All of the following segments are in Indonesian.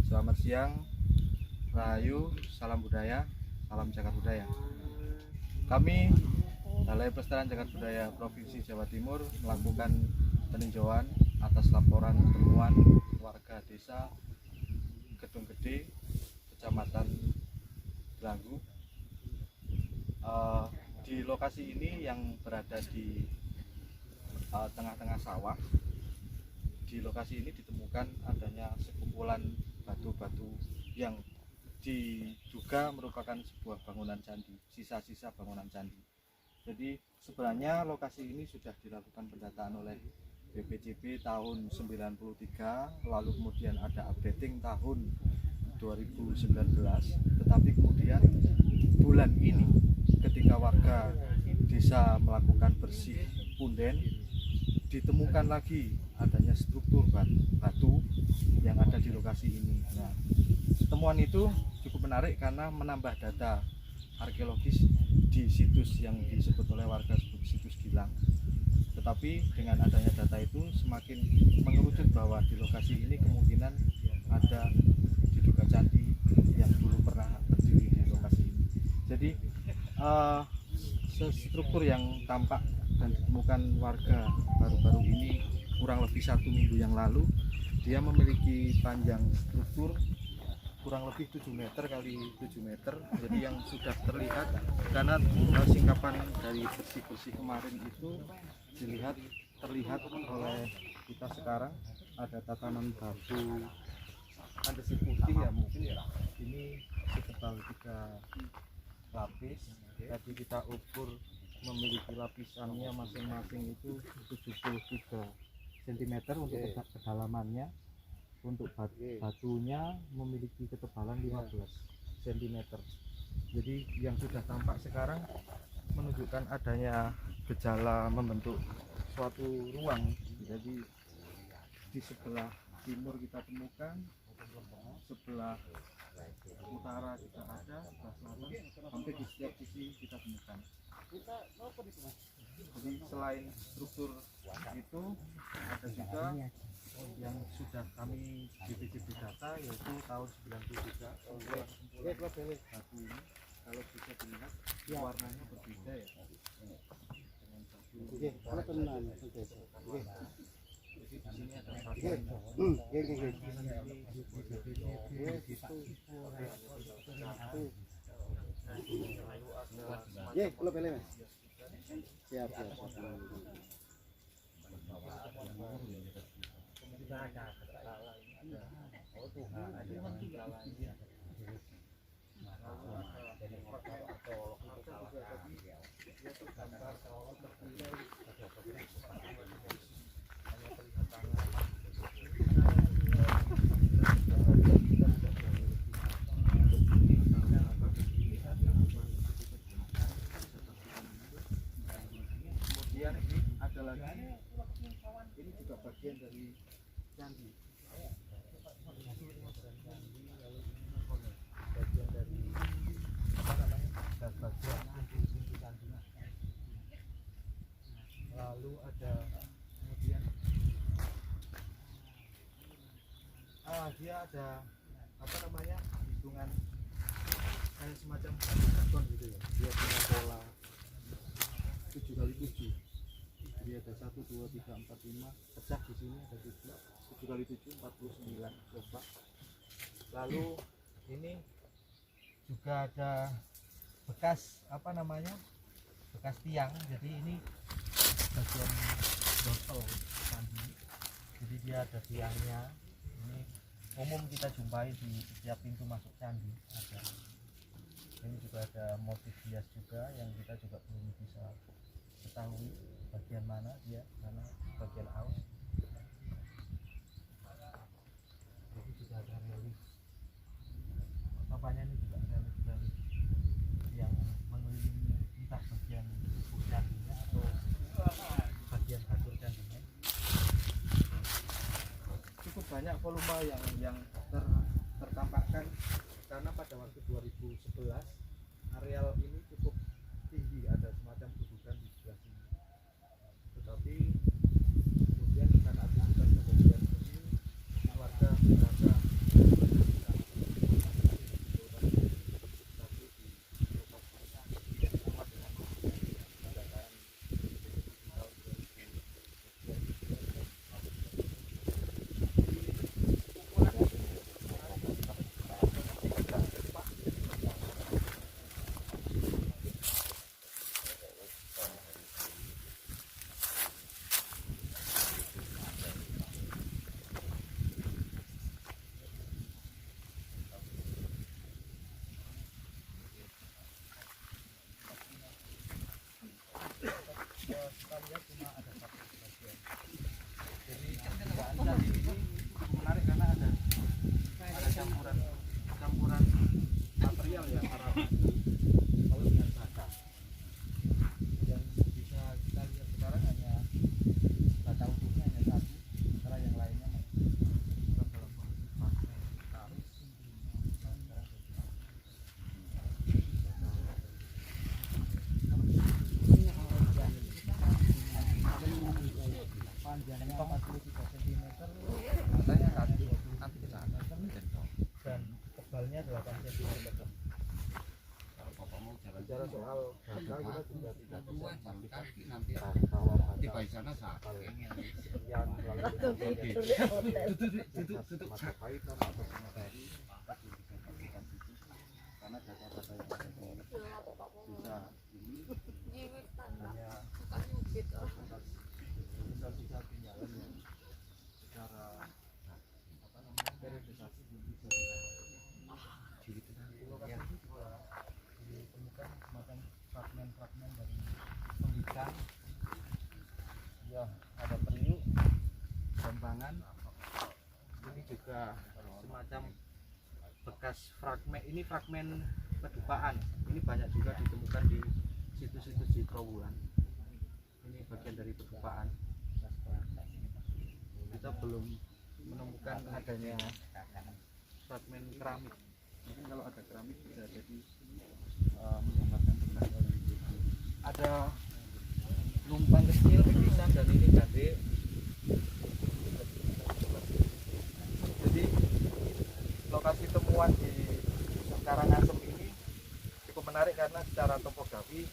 Selamat siang, Rahayu, salam budaya, salam cagar budaya. Kami Balai Pelestarian Cagar Budaya Provinsi Jawa Timur melakukan peninjauan atas laporan temuan warga desa Gedung Gede, Kecamatan Belanggu. Di lokasi ini yang berada di tengah-tengah sawah. Di lokasi ini ditemukan adanya sekumpulan batu-batu yang diduga merupakan sebuah bangunan candi, sisa-sisa bangunan candi. Jadi sebenarnya lokasi ini sudah dilakukan pendataan oleh BPCB tahun 93, lalu kemudian ada updating tahun 2019, tetapi kemudian bulan ini ketika warga desa melakukan bersih punden, ditemukan lagi adanya struktur batu yang ada di lokasi ini. Nah, temuan itu cukup menarik karena menambah data arkeologis di situs yang disebut oleh warga sebagai situs Gilang. Tetapi dengan adanya data itu semakin mengerucut bahwa di lokasi ini kemungkinan ada diduga candi yang dulu pernah berdiri di lokasi ini. Jadi struktur yang tampak dan ditemukan warga baru-baru ini kurang lebih 1 minggu yang lalu, dia memiliki panjang struktur kurang lebih 7 meter kali 7 meter. Jadi yang sudah terlihat karena singkapan dari bersih-bersih kemarin itu terlihat oleh kita sekarang ada tatanan batu andesit putih ya, mungkin ya ini setebal 3 lapis. Tadi kita ukur memiliki lapisannya masing-masing itu 73 cm untuk kedalamannya. Untuk batunya memiliki ketebalan 15 cm. Jadi yang sudah tampak sekarang menunjukkan adanya gejala membentuk suatu ruang. Jadi di sebelah timur kita temukan, sebelah utara kita ada, sebelah selatan, hampir di setiap sisi kita temukan. Jadi selain struktur itu ada juga yang sudah kami BPCB data, yaitu tahun 93 oleh batu ini. Kalau bisa dilihat warnanya berbeda ya dengan batu. Jadi di sini ada kemudian ini ada lagi, ini juga bagian dari candi. Bagian dari apa namanya? Bagian pintu candi. Lalu ada kemudian dia ada apa namanya? Hitungan kayak semacam karton gitu ya. Dia punya pola 7 kali 7. Jadi ada 1, 2, 3, 4, 5 pecah di sini ada 7 kali 7 49 coba. Lalu ini juga ada bekas apa namanya, bekas tiang. Jadi ini bagian botol candi. Jadi dia ada tiangnya. Ini umum kita jumpai di setiap pintu masuk candi ada. Ini juga ada motif hias juga yang kita juga belum bisa ketahui bagian mana dia, karena bagian aus. Jadi juga ada relief. Apanya ini juga relief yang mengelilingi entah bagian tubuh candinya atau bagian hancur candinya. Cukup banyak volume yang tertampakkan karena pada waktu 2011 areal ini cukup tinggi, ada semacam gundukan di sebelah sini. Tetapi kemudian karena aktivitas kemudian ini warga merasa juga dua jalan kaki nanti tiba di sana sakit. Duduk karena data-data yang ada di desa ini hanya sisa-sisa tinggalan yang secara periodisasi belum bisa lokasi ini juga ditemukan semacam fragmen-fragmen dari pembicaraan ya, ada periuk, jambangan, ini juga semacam bekas fragmen, ini fragmen pedupaan, ini banyak juga ditemukan di situs-situs di Trowulan. Ini bagian dari pedupaan. Kita belum menemukan adanya fragmen keramik. Mungkin kalau ada keramik bisa jadi menggambarkan tentang orang itu. Ada lumpang kecil, pisan, dan ini gade. Jadi lokasi temuan di Karangasem ini cukup menarik karena secara topografi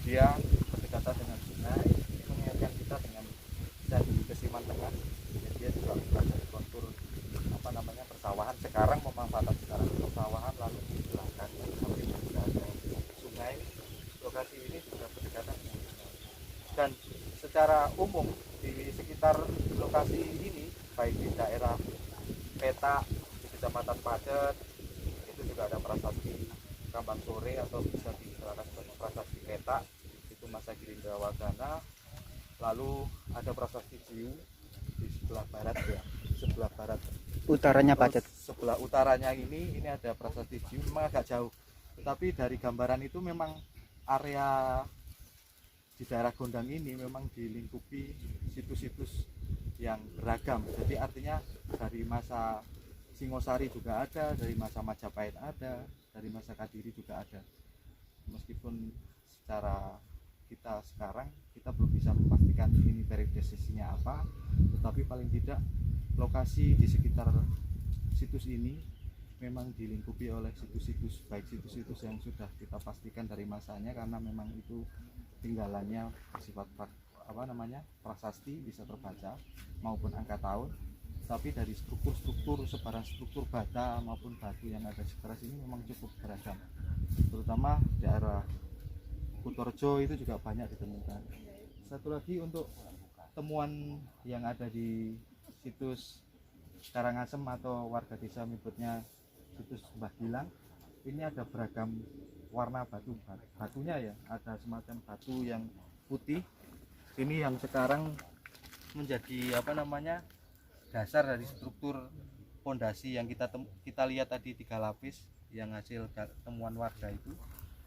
dia berdekatan dengan sungai, ini mengingatkan kita dengan Candi Kesiman Tengah. Jadi dia juga berada di kontur persawahan. Sekarang pemanfaatan sekarang persawahan, lalu di belakang sampai juga ada sungai. Lokasi ini juga berdekatan dengan sungai. Dan secara umum di sekitar lokasi ini, baik di daerah Peta, di Kecamatan Pacet, itu juga ada prasasti Kambang Sore atau bisa diistilahkan sebagai prasasti Peta, itu masa Girindrawardhana. Lalu ada prasasti Jiu di sebelah barat ya, sebelah barat Utaranya Pacet. sebelah utaranya ini ada prasasti Jiu, memang agak jauh, tetapi dari gambaran itu memang area di daerah Gondang ini memang dilingkupi situs-situs yang beragam. Jadi artinya dari masa Singosari juga ada, dari masa Majapahit ada, dari masa Kadiri juga ada. Meskipun secara kita sekarang kita belum bisa memastikan ini periodisasinya apa, tetapi paling tidak lokasi di sekitar situs ini memang dilingkupi oleh situs-situs, baik situs-situs yang sudah kita pastikan dari masanya karena memang itu tinggalannya bersifat prasasti, bisa terbaca, maupun angka tahun. Tapi dari struktur-struktur, sebaran struktur bata maupun batu yang ada di sekitar sini memang cukup beragam, terutama daerah Kutorjo itu juga banyak ditemukan. Satu lagi untuk temuan yang ada di situs Karangasem atau warga desa menyebutnya situs Mbah Gilang, ini ada beragam warna batunya ya, ada semacam batu yang putih, ini yang sekarang menjadi dasar dari struktur pondasi yang kita lihat tadi 3 lapis yang hasil temuan warga itu.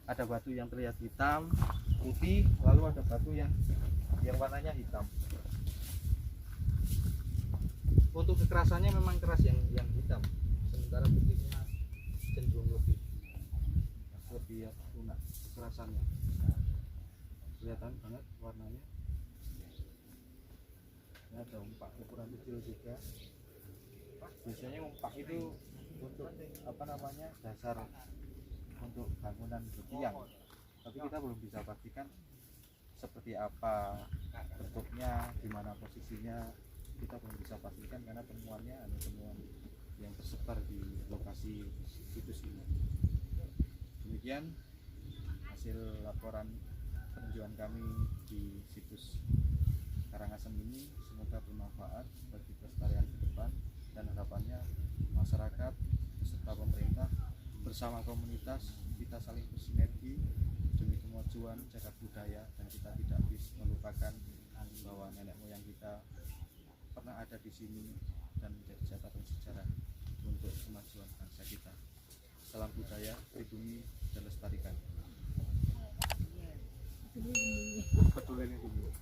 Ada batu yang terlihat hitam, putih, lalu ada batu yang warnanya hitam. Untuk kekerasannya memang keras yang hitam, sementara putihnya cenderung lebih lunak kekerasannya. Kelihatan banget warnanya. Ini ada umpak ukuran kecil juga. Biasanya umpak itu untuk dasar untuk bangunan bertiang, tapi kita belum bisa pastikan seperti apa bentuknya, di mana posisinya, kita belum bisa pastikan karena temuannya ada temuan yang tersebar di lokasi situs ini. Demikian hasil laporan peninjauan kami di situs Karangasem ini, semoga bermanfaat bagi pelestarian ke depan, dan harapannya masyarakat beserta pemerintah bersama komunitas kita saling bersinergi demi kemajuan cagar budaya, dan kita tidak bisa melupakan bahwa nenek moyang kita pernah ada di sini dan menjadi catatan sejarah untuk kemajuan bangsa kita. Salam budaya, lindungi dan lestarikan. Betulnya dulu.